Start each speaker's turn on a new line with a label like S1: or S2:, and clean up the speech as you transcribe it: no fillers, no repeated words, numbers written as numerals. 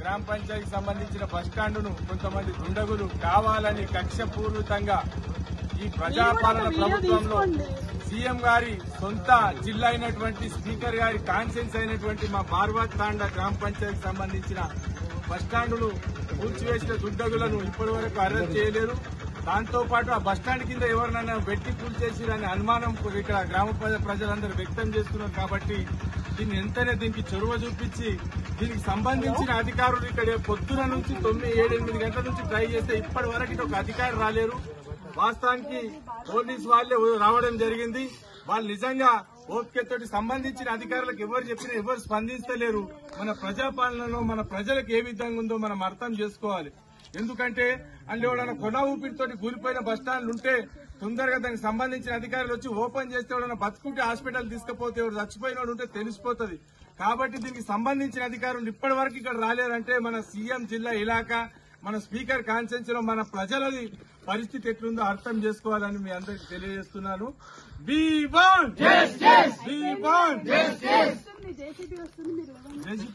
S1: గ్రామ పంచాయతీకి సంబంధించిన బస్టాండును కొంతమంది దుండగులు కావాలని కక్షపూర్వకంగా ఈ ప్రజాపాలన ప్రభుత్వంలో సీఎం గారి సొంత జిల్లా అయినటువంటి స్పీకర్ గారి కాన్సెన్స్ అయినటువంటి మా బార్వాత్ తాండా గ్రామ పంచాయతీకి సంబంధించిన బస్టాండును కూల్చివేసిన దుండగులను ఇప్పటి వరకు అరెస్ట్ చేయలేరు. దాంతో పాటు ఆ బస్టాండ్ కింద ఎవరినైనా వెట్టి కూల్చేసిరనే అనుమానం ఇక్కడ గ్రామ ప్రజలందరూ వ్యక్తం చేస్తున్నారు. కాబట్టి దీన్ని వెంటనే దీనికి చొరవ చూపించి దీనికి సంబంధించిన అధికారులు ఇక్కడ పొద్దున నుంచి 9-8 గంటల నుంచి ట్రై చేస్తే ఇప్పటి వరకు ఒక అధికారి రాలేరు. వాస్తవానికి పోలీసు వాళ్లే రావడం జరిగింది. వాళ్ళు నిజంగా ఓపికతోటి సంబంధించిన అధికారులకు ఎవరు చెప్పినా ఎవరు స్పందిస్తలేరు. మన ప్రజాపాలనలో మన ప్రజలకు ఏ విధంగా ఉందో మనం అర్థం చేసుకోవాలి. ఎందుకంటే అందులో ఎవరైనా కొన ఊపిరితోటి కూలిపోయిన బస్టాండ్లు ఉంటే తొందరగా దానికి సంబంధించిన అధికారులు వచ్చి ఓపెన్ చేస్తే ఎవరైనా బతుకుంటే హాస్పిటల్ తీసుకుపోతే ఎవరు చచ్చిపోయిన ఉంటే తెలిసిపోతుంది. కాబట్టి దీనికి సంబంధించిన అధికారులు ఇప్పటి వరకు ఇక్కడ రాలేరంటే మన సీఎం జిల్లా ఇలాకా మన స్పీకర్ కాన్ఫరెన్స్ లో మన ప్రజలది పరిస్థితి ఎట్లుందో అర్థం చేసుకోవాలని మీ అందరికి తెలియజేస్తున్నాను.